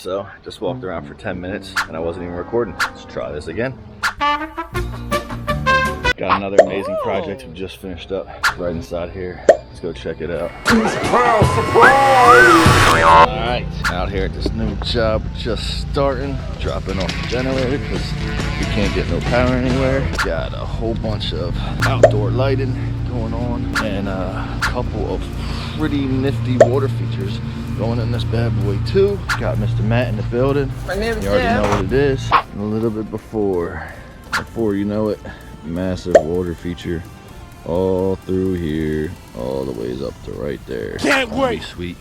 So just walked around for 10 minutes and I wasn't even recording. Let's try this again. Got another amazing project we just finished up right inside here. Let's go check it out. Alright, out here at this new job, just starting, dropping off the generator because we can't get no power anywhere. Got a whole bunch of outdoor lighting going on and a couple of pretty nifty water features going in this bad boy too. Got Mr. Matt in the building. You already know what it is. And a little bit before you know it, massive water feature all through here, all the ways up to right there. Can't wait. Sweet.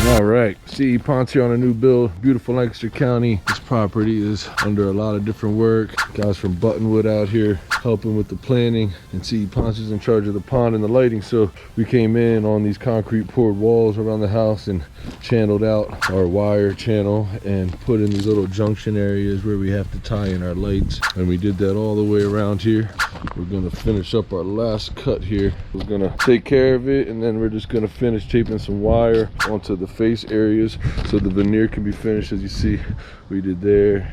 All right, CE Ponce here on a new build, beautiful Lancaster County. This property is under a lot of different work. Guys from Buttonwood out here helping with the planning, and CE Ponce is in charge of the pond and the lighting. So we came in on these concrete poured walls around the house and channeled out our wire channel and put in these little junction areas where we have to tie in our lights. And we did that all the way around here. We're gonna finish up our last cut here. We're gonna take care of it, and then we're just gonna finish taping some wire onto the face areas so the veneer can be finished. As you see, we did there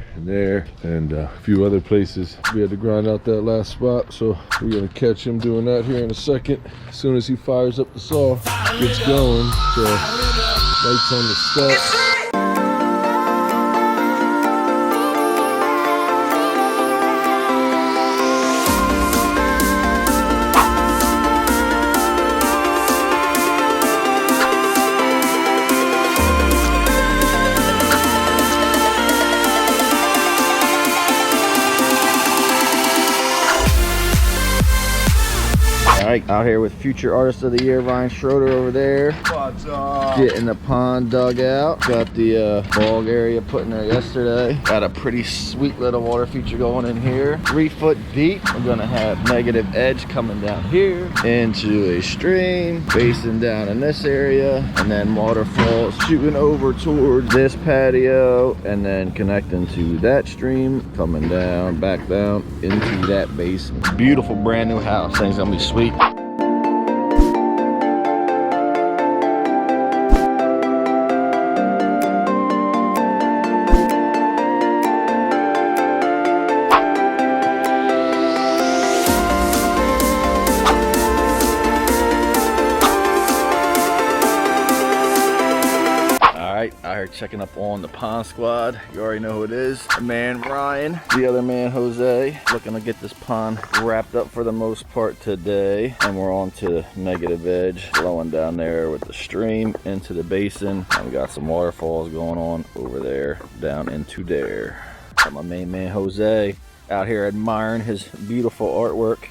and a few other places. We had to grind out that last spot, so we're gonna catch him doing that here in a second. As soon as he fires up the saw, gets going. So lights on the step. Alright, out here with future artist of the year Ryan Schroeder over there. What's up? Getting the pond dug out. Got the bog area put in there yesterday. Got a pretty sweet little water feature going in here. 3 foot deep. We're gonna have negative edge coming down here into a stream, basin down in this area, and then waterfalls shooting over towards this patio, and then connecting to that stream, coming down, back down into that basement. Beautiful brand new house. Thing's gonna be sweet. Out here checking up on the pond squad. You already know who it is. The man Ryan, the other man Jose. Looking to get this pond wrapped up for the most part today. And we're on to negative edge, flowing down there with the stream into the basin. And we got some waterfalls going on over there, down into there. Got my main man Jose out here admiring his beautiful artwork.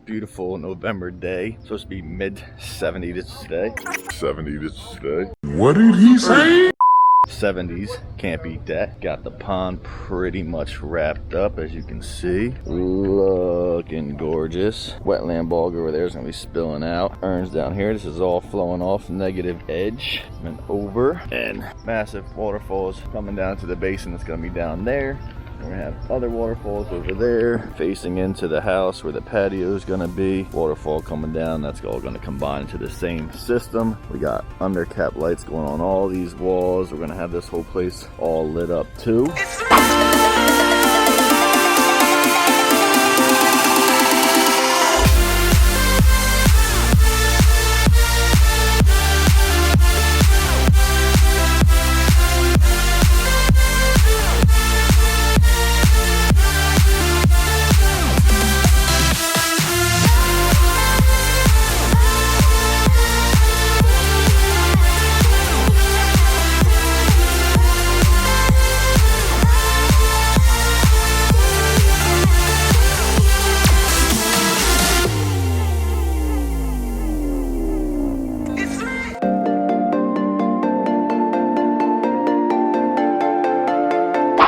Beautiful November day. Supposed to be mid 70s today. 70s today. What did he say? 70s, can't beat that. Got the pond pretty much wrapped up, as you can see. Looking gorgeous. Wetland bog over there is gonna be spilling out. Urns down here, this is all flowing off negative edge and over. And massive waterfalls coming down to the basin that's gonna be down there. We're gonna have other waterfalls over there facing into the house where the patio is gonna be. Waterfall coming down, that's all gonna combine into the same system. We got undercap lights going on all these walls. We're gonna have this whole place all lit up too.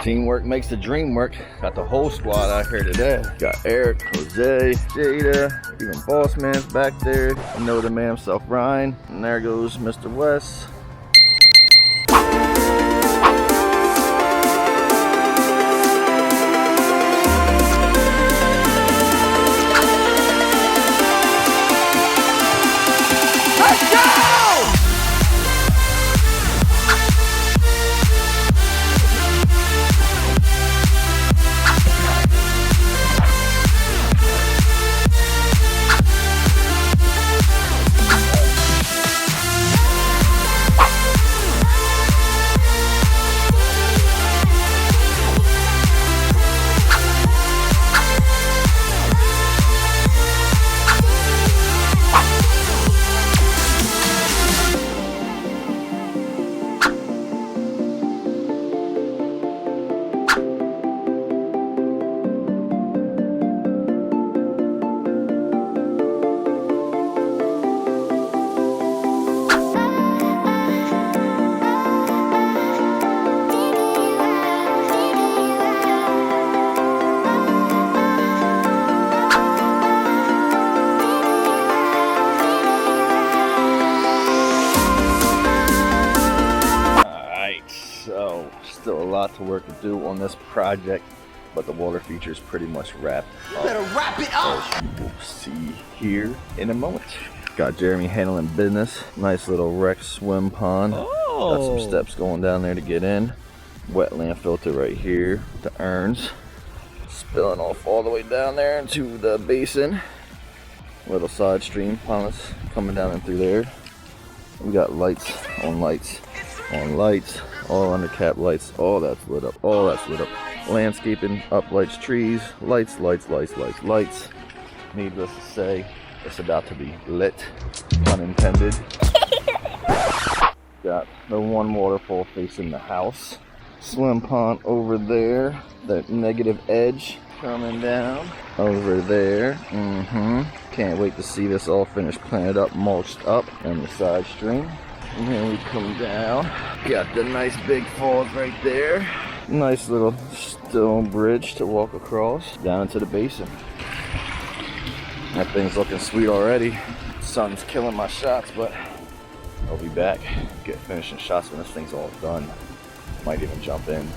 Teamwork makes the dream work. Got the whole squad out here today. Got Eric, Jose, Jada, even Boss Man's back there. You know the man himself, Ryan. And there goes Mr. West. Let's go! So still a lot to work to do on this project, but the water feature is pretty much wrapped up. Better wrap it up! As you will see here in a moment. Got Jeremy handling business. Nice little wreck swim pond. Oh. Got some steps going down there to get in. Wetland filter right here. The urns. Spilling off all the way down there into the basin. Little side stream ponds coming down in through there. We got lights on lights on lights. All under cap lights. All that's lit up. All that's lit up. Landscaping, up lights, trees, lights, lights, lights, lights, lights. Needless to say, it's about to be lit. Pun intended. Got the one waterfall facing the house. Swim pond over there. The negative edge coming down over there. Can't wait to see this all finished, planted up, mulched up, and the side stream. And then we come down. Got the nice big falls right there. Nice little stone bridge to walk across down into the basin. That thing's looking sweet already. Sun's killing my shots, but I'll be back. Get finishing shots when this thing's all done. Might even jump in.